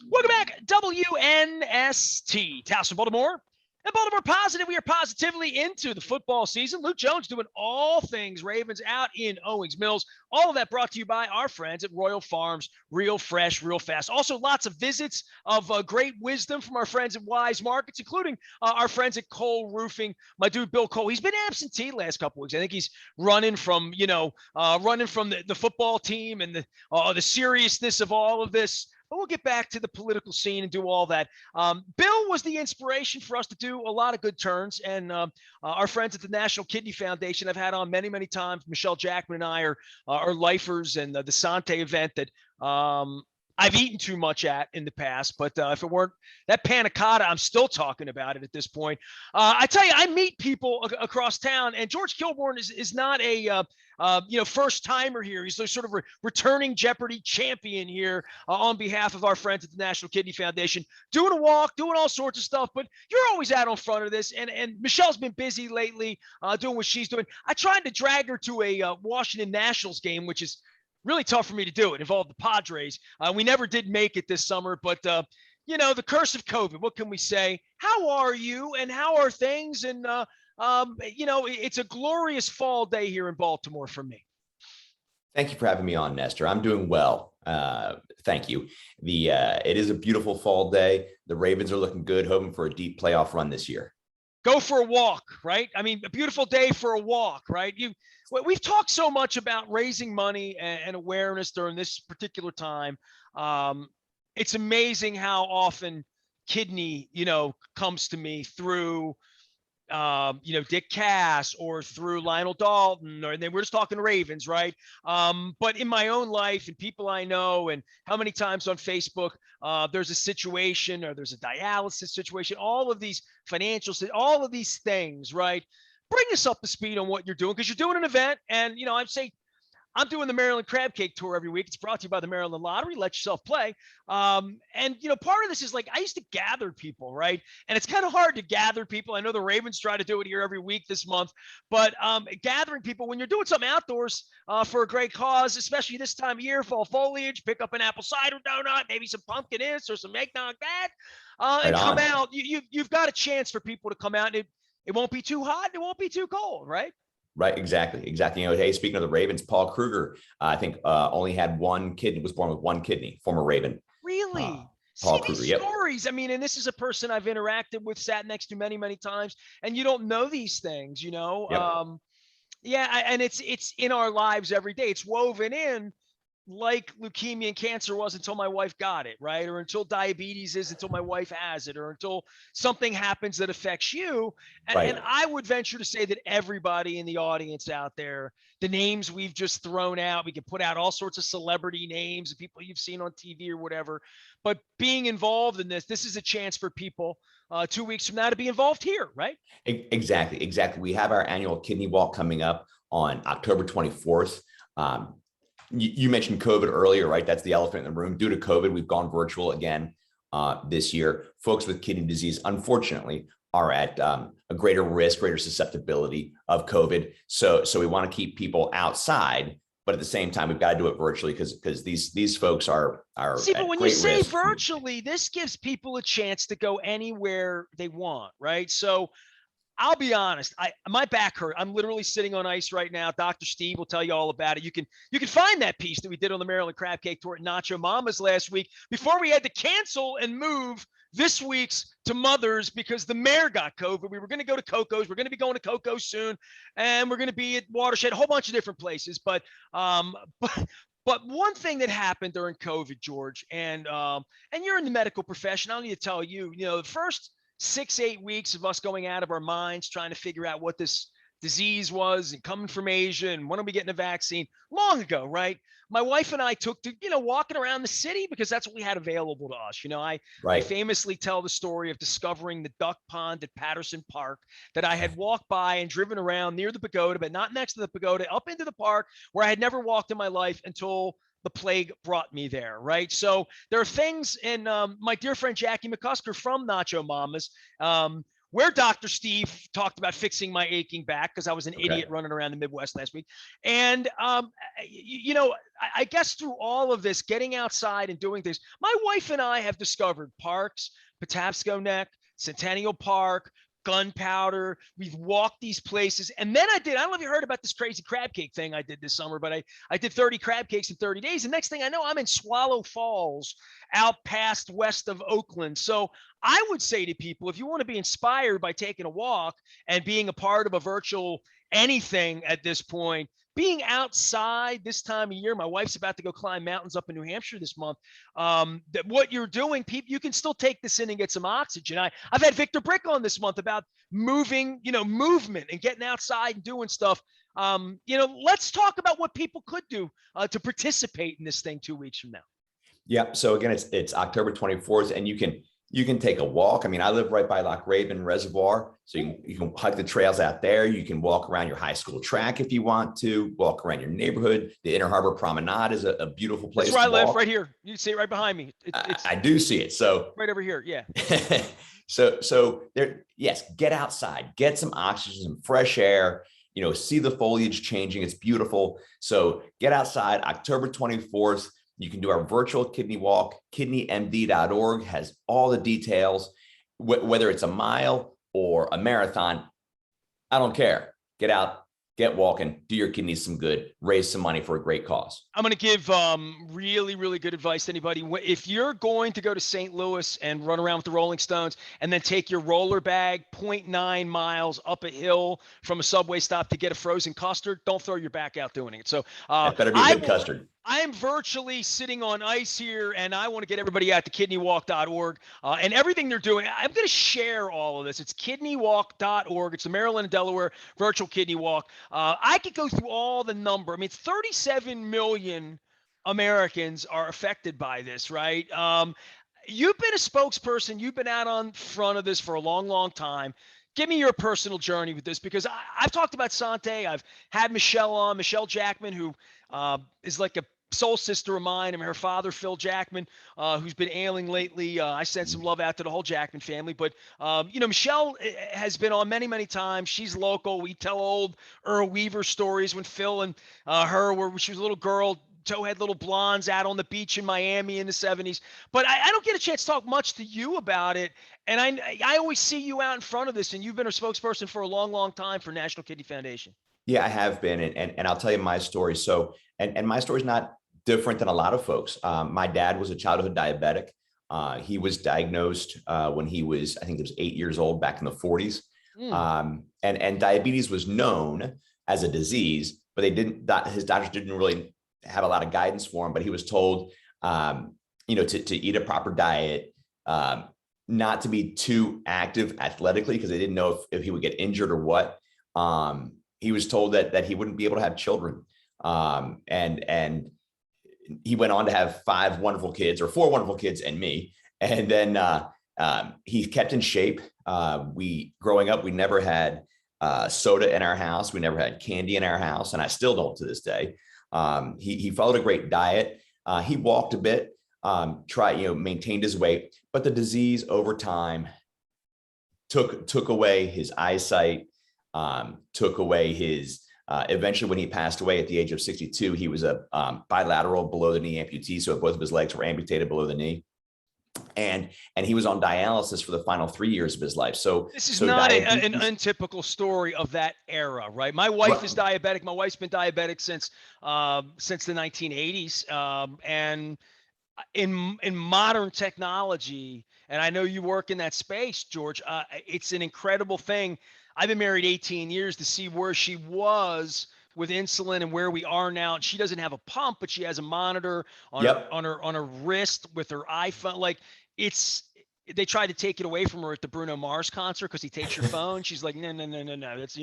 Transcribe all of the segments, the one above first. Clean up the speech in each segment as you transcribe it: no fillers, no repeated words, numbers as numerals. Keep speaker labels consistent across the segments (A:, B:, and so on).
A: Welcome back, WNST, Towson, Baltimore. And Baltimore Positive, we are positively into the football season. Luke Jones doing all things Ravens out in Owings Mills. All of that brought to you by our friends at Royal Farms, real fresh, real fast. Also, lots of visits of great wisdom from our friends at Wise Markets, including our friends at Cole Roofing. My dude, Bill Cole, he's been absentee last couple weeks. I think he's running from, running from the football team and the seriousness of all of this. But we'll get back to the political scene and do all that. Bill was the inspiration for us to do a lot of good turns. And our friends at the National Kidney Foundation I've had on many, many times. Michelle Jackman and I are lifers, and the Sante event that I've eaten too much at in the past. But if it weren't that panna cotta, I'm still talking about it at this point. I tell you, I meet people across town, and George Kilbourne is not a first timer here. He's sort of returning Jeopardy champion here on behalf of our friends at the National Kidney Foundation, doing a walk, doing all sorts of stuff. But you're always out on front of this. And Michelle's been busy lately doing what she's doing. I tried to drag her to a Washington Nationals game, which is really tough for me to do. It involved the Padres. We never did make it this summer, but the curse of COVID, what can we say? How are you and how are things? And it's a glorious fall day here in Baltimore for me.
B: Thank you for having me on, Nestor. I'm doing well. Thank you. It is a beautiful fall day. The Ravens are looking good, hoping for a deep playoff run this year.
A: Go for a walk, right? I mean, a beautiful day for a walk, right? We've talked so much about raising money and awareness during this particular time. It's amazing how often kidney, comes to me through Dick Cass or through Lionel Dalton, or then we're just talking Ravens, right? But in my own life and people I know, and how many times on Facebook, there's a situation or there's a dialysis situation, all of these all of these things, right? Bring us up to speed on what you're doing, because you're doing an event. And, I'd say I'm doing the Maryland Crab Cake Tour every week. It's brought to you by the Maryland Lottery. Let yourself play. Part of this is like, I used to gather people, right? And it's kind of hard to gather people. I know the Ravens try to do it here every week this month, but gathering people when you're doing something outdoors for a great cause, especially this time of year, fall foliage, pick up an apple cider donut, maybe some pumpkin this or some eggnog that, and come out. You've got a chance for people to come out, and it won't be too hot. It won't be too cold, right?
B: Right. Exactly. Hey, speaking of the Ravens, Paul Kruger, I think only had one kidney, was born with one kidney, former Raven.
A: Really?
B: Paul
A: See
B: Kruger,
A: these stories. Yep. I mean, and this is a person I've interacted with, sat next to many, many times, and you don't know these things, Yep. And it's in our lives every day. It's woven in, like leukemia and cancer was until my wife got it, right? Or until diabetes is until my wife has it, or until something happens that affects you. And I would venture to say that everybody in the audience out there, the names we've just thrown out, we can put out all sorts of celebrity names and people you've seen on TV or whatever, but being involved in this is a chance for people 2 weeks from now to be involved here, right?
B: Exactly. We have our annual kidney walk coming up on October 24th. You mentioned COVID earlier, right? That's the elephant in the room. Due to COVID, we've gone virtual again this year. Folks with kidney disease, unfortunately, are at a greater risk, greater susceptibility of COVID. So we want to keep people outside, but at the same time, we've got to do it virtually because these folks are.
A: See, but when you say virtually, this gives people a chance to go anywhere they want, right? So I'll be honest. My back hurt. I'm literally sitting on ice right now. Dr. Steve will tell you all about it. You can find that piece that we did on the Maryland Crab Cake Tour at Nacho Mama's last week before we had to cancel and move this week's to Mother's because the mayor got COVID. We were going to go to Coco's. We're going to be going to Coco's soon, and we're going to be at Watershed, a whole bunch of different places. But one thing that happened during COVID, George, and you're in the medical profession, I don't need to tell you, the first 6-8 weeks of us going out of our minds trying to figure out what this disease was and coming from Asia and when are we getting a vaccine long ago, right? My wife and I took to, walking around the city because that's what we had available to us. I famously tell the story of discovering the duck pond at Patterson Park that I had walked by and driven around near the pagoda, but not next to the pagoda, up into the park where I had never walked in my life until the plague brought me there, right? So there are things, and my dear friend Jackie McCusker from Nacho Mamas, where Dr. Steve talked about fixing my aching back because I was an idiot running around the Midwest last week. And, I guess through all of this, getting outside and doing things, my wife and I have discovered parks, Patapsco Neck, Centennial Park, Gunpowder. We've walked these places. And then I don't know if you heard about this crazy crab cake thing I did this summer, but I did 30 crab cakes in 30 days. And next thing I know, I'm in Swallow Falls out past west of Oakland. So I would say to people, if you want to be inspired by taking a walk and being a part of a virtual anything at this point, being outside this time of year, my wife's about to go climb mountains up in New Hampshire this month. That what you're doing, people, you can still take this in and get some oxygen. I've had Victor Brick on this month about movement and getting outside and doing stuff. Let's talk about what people could do to participate in this thing 2 weeks from now.
B: Yeah. So again, it's October 24th, and you can take a walk. I mean, I live right by Loch Raven Reservoir, so you can hike the trails out there. You can walk around your high school track if you want to, walk around your neighborhood. The Inner Harbor Promenade is a beautiful place.
A: That's where I live, right here. You see it right behind me.
B: I do see it. So
A: right over here. Yeah.
B: so there, yes, get outside, get some oxygen, some fresh air, see the foliage changing. It's beautiful. So get outside October 24th. You can do our virtual kidney walk. KidneyMD.org has all the details, whether it's a mile or a marathon. I don't care. Get out, get walking, do your kidneys some good, raise some money for a great cause.
A: I'm going to give really, really good advice to anybody. If you're going to go to St. Louis and run around with the Rolling Stones and then take your roller bag 0.9 miles up a hill from a subway stop to get a frozen custard, don't throw your back out doing it. So
B: that better be a good custard.
A: I am virtually sitting on ice here, and I want to get everybody out to kidneywalk.org and everything they're doing. I'm going to share all of this. It's kidneywalk.org. It's the Maryland and Delaware virtual kidney walk. I could go through all the number. I mean, 37 million Americans are affected by this, right? You've been a spokesperson. You've been out on front of this for a long, long time. Give me your personal journey with this, because I've talked about Sante. I've had Michelle on, Michelle Jackman, who is like a soul sister of mine. I mean, her father, Phil Jackman, who's been ailing lately. I sent some love out to the whole Jackman family. But, Michelle has been on many, many times. She's local. We tell old Earl Weaver stories when Phil and her were, when she was a little girl, towhead little blondes out on the beach in Miami in the 70s. But I don't get a chance to talk much to you about it. And I always see you out in front of this, and you've been a spokesperson for a long, long time for National Kidney Foundation.
B: Yeah, I have been. And I'll tell you my story. So, and my story is not different than a lot of folks. My dad was a childhood diabetic. He was diagnosed when he was, I think it was 8 years old back in the 40s. And diabetes was known as a disease, but his doctors didn't really have a lot of guidance for him, but he was told, to eat a proper diet, not to be too active athletically, because they didn't know if he would get injured or what. He was told that he wouldn't be able to have children. And he went on to have 4 wonderful kids and me. And then he kept in shape. Growing up, we never had soda in our house. We never had candy in our house. And I still don't to this day. He followed a great diet. He walked a bit, maintained his weight, but the disease over time took away his eyesight, took away his, eventually when he passed away at the age of 62, he was a bilateral below the knee amputee. So both of his legs were amputated below the knee. And he was on dialysis for the final 3 years of his life. So
A: this is not an untypical story of that era, right? My wife is diabetic. My wife's been diabetic since the 1980s. And in modern technology, and I know you work in that space, George, it's an incredible thing. I've been married 18 years to see where she was with insulin and where we are now. And she doesn't have a pump, but she has a monitor on her wrist with her iPhone. Like, they tried to take it away from her at the Bruno Mars concert because he takes your phone. She's like, no. That's,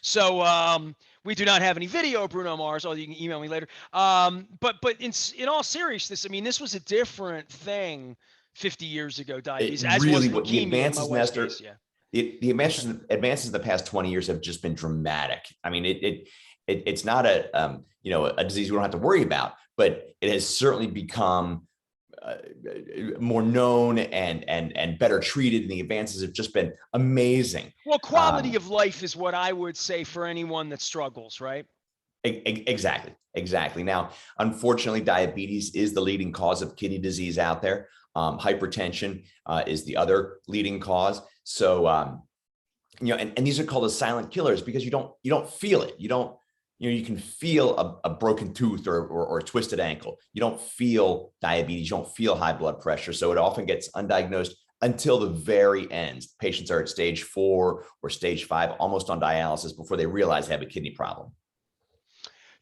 A: So we do not have any video of Bruno Mars, although you can email me later. But in all seriousness, I mean, this was a different thing 50 years ago, diabetes.
B: As really, was the advances, Nestor, the advances in the past 20 years have just been dramatic. I mean, it's not a disease we don't have to worry about, but it has certainly become more known and better treated, and the advances have just been amazing.
A: Well, quality of life is what I would say for anyone that struggles, right?
B: Exactly. Now, unfortunately, diabetes is the leading cause of kidney disease out there. Hypertension is the other leading cause. So, and these are called the silent killers because you don't feel it. You can feel a broken tooth or a twisted ankle. You don't feel diabetes. You don't feel high blood pressure. So it often gets undiagnosed until the very end. Patients are at stage 4 or stage 5, almost on dialysis before they realize they have a kidney problem.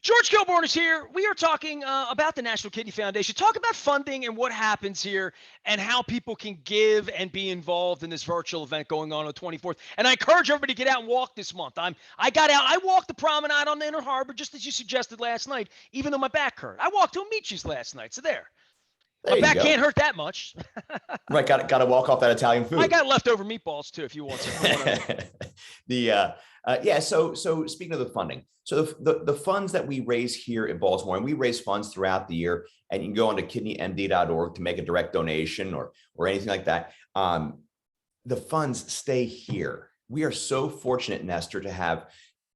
A: George Kilbourne is here. We are talking about the National Kidney Foundation, talk about funding and what happens here and how people can give and be involved in this virtual event going on the 24th. And I encourage everybody to get out and walk this month. I got out. I walked the promenade on the Inner Harbor, just as you suggested last night, even though my back hurt. I walked to Amici's last night. So there. My back can't hurt that much.
B: Right. Got to walk off that Italian food.
A: I got leftover meatballs too, if you want some.
B: So speaking of the funding, so the funds that we raise here in Baltimore, and we raise funds throughout the year, and you can go onto kidneymd.org to make a direct donation or anything like that. The funds stay here. We are so fortunate, Nestor, to have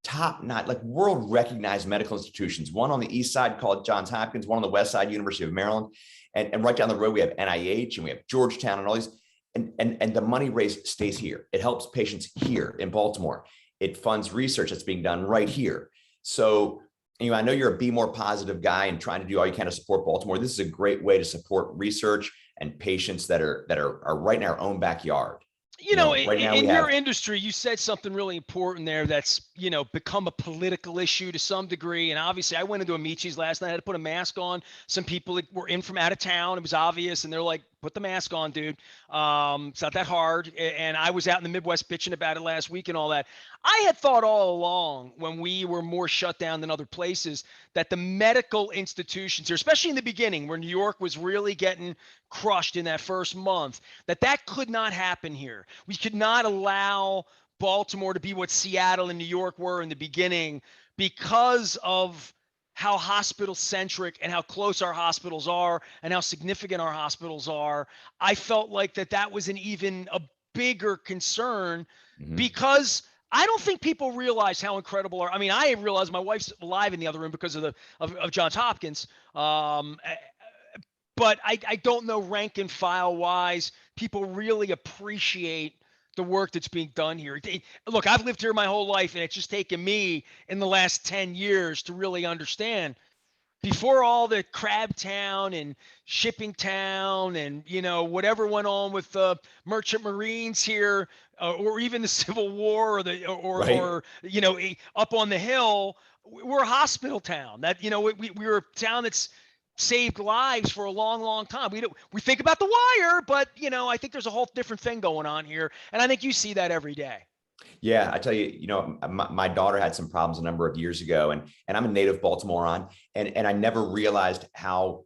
B: top-notch, like world-recognized medical institutions. One on the east side called Johns Hopkins, one on the west side, University of Maryland, and right down the road we have NIH and we have Georgetown and all these. And the money raised stays here. It helps patients here in Baltimore. It funds research that's being done right here. So, I know you're a Be More Positive guy and trying to do all you can to support Baltimore. This is a great way to support research and patients that are right in our own backyard.
A: Right now in your industry, you said something really important there that's, become a political issue to some degree. And obviously I went into Amici's last night, I had to put a mask on. Some people that were in from out of town, it was obvious. And they're like, put the mask on, dude. It's not that hard. And I was out in the Midwest bitching about it last week and all that. I had thought all along when we were more shut down than other places that the medical institutions here, especially in the beginning where New York was really getting crushed in that first month, that could not happen here. We could not allow Baltimore to be what Seattle and New York were in the beginning because of how hospital centric and how close our hospitals are and how significant our hospitals are. I felt like that was an even a bigger concern because I don't think people realize how incredible I realize my wife's alive in the other room because of Johns Hopkins. But I don't know rank and file wise, people really appreciate the work that's being done here. Look, I've lived here my whole life, and it's just taken me in the last 10 years to really understand. Before all the Crab Town and Shipping Town and, whatever went on with the Merchant Marines here, or even the Civil War or up on the hill, we're a hospital town. That, we were a town that's saved lives for a long, long time. We think about The Wire, but I think there's a whole different thing going on here, and I think you see that every day.
B: Yeah, I tell you, my daughter had some problems a number of years ago, and I'm a native Baltimorean, and I never realized how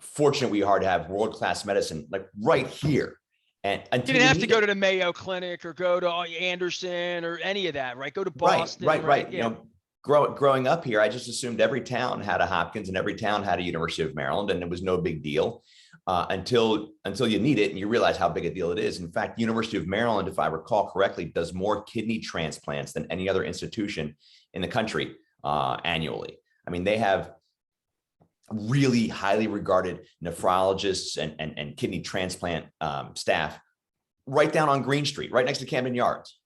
B: fortunate we are to have world-class medicine like right here. And
A: you didn't have to go to the Mayo Clinic or go to Anderson or any of that, right? Go to Boston.
B: Right. Yeah. Growing up here, I just assumed every town had a Hopkins and every town had a University of Maryland, and it was no big deal until you need it and you realize how big a deal it is. In fact, University of Maryland, if I recall correctly, does more kidney transplants than any other institution in the country annually. I mean, they have really highly regarded nephrologists and kidney transplant staff right down on Green Street, right next to Camden Yards.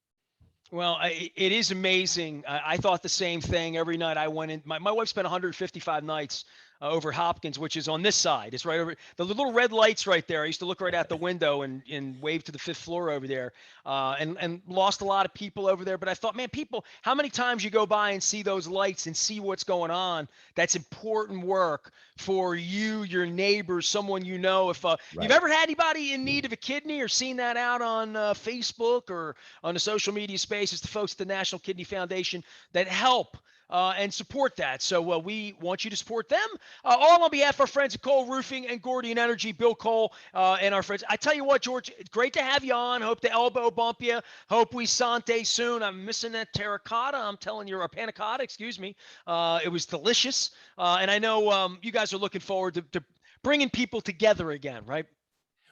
A: Well, it is amazing. I thought the same thing every night I went in. My wife spent 155 nights over Hopkins, which is on this side. It's right over the little red lights right there. I used to look right out the window and wave to the 5th floor over there, and lost a lot of people over there. But I thought, man, people, how many times you go by and see those lights and see what's going on? That's important work for you, your neighbors, someone you know. If you've ever had anybody in need of a kidney or seen that out on Facebook or on the social media space, it's the folks at the National Kidney Foundation that help and support that. So we want you to support them. All on behalf of our friends at Cole Roofing and Gordian Energy, Bill Cole and our friends. I tell you what, George, it's great to have you on. Hope to elbow bump you. Hope we Sante soon. I'm missing that terracotta. I'm telling you, or panna cotta, excuse me. It was delicious. And I know you guys are looking forward to bringing people together again, right?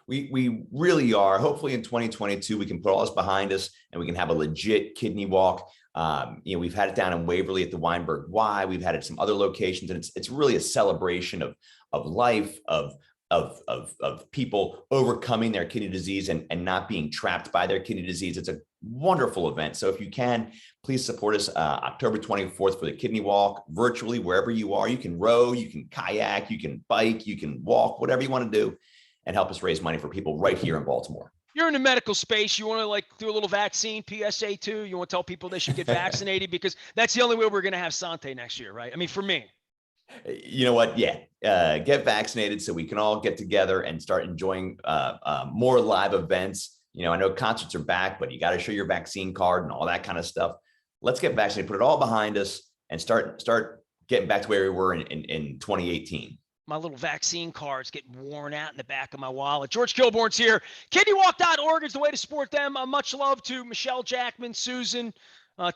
B: We really are. Hopefully in 2022, we can put all this behind us and we can have a legit kidney walk. We've had it down in Waverly at the Weinberg Y. We've had it at some other locations, and it's really a celebration of life, of people overcoming their kidney disease and not being trapped by their kidney disease. It's a wonderful event. So if you can, please support us October 24th for the kidney walk virtually, wherever you are. You can row, you can kayak, you can bike, you can walk, whatever you want to do, and help us raise money for people right here in Baltimore.
A: You're in the medical space. You want to do a little vaccine PSA too? You want to tell people they should get vaccinated because that's the only way we're going to have Sante next year, right? I mean, for me.
B: You know what? Yeah. Get vaccinated so we can all get together and start enjoying more live events. I know concerts are back, but you got to show your vaccine card and all that kind of stuff. Let's get vaccinated, put it all behind us, and start getting back to where we were in 2018.
A: My little vaccine card's getting worn out in the back of my wallet. George Kilbourne's here. KidneyWalk.org is the way to support them. Much love to Michelle Jackman, Susan,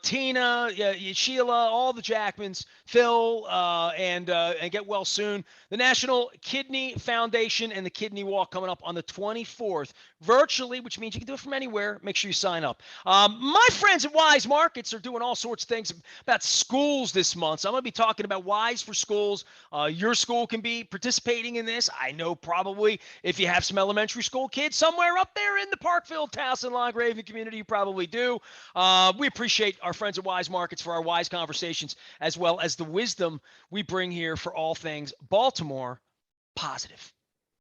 A: Tina, Sheila, all the Jackmans, Phil, and get well soon. The National Kidney Foundation and the Kidney Walk coming up on the 24th, virtually, which means you can do it from anywhere. Make sure you sign up. My friends at Wise Markets are doing all sorts of things about schools this month. So I'm going to be talking about Wise for Schools. Your school can be participating in this. I know probably if you have some elementary school kids somewhere up there in the Parkville, Towson, Long Raven community, you probably do. We appreciate our friends at Wise Markets for our wise conversations, as well as the wisdom we bring here for all things Baltimore positive.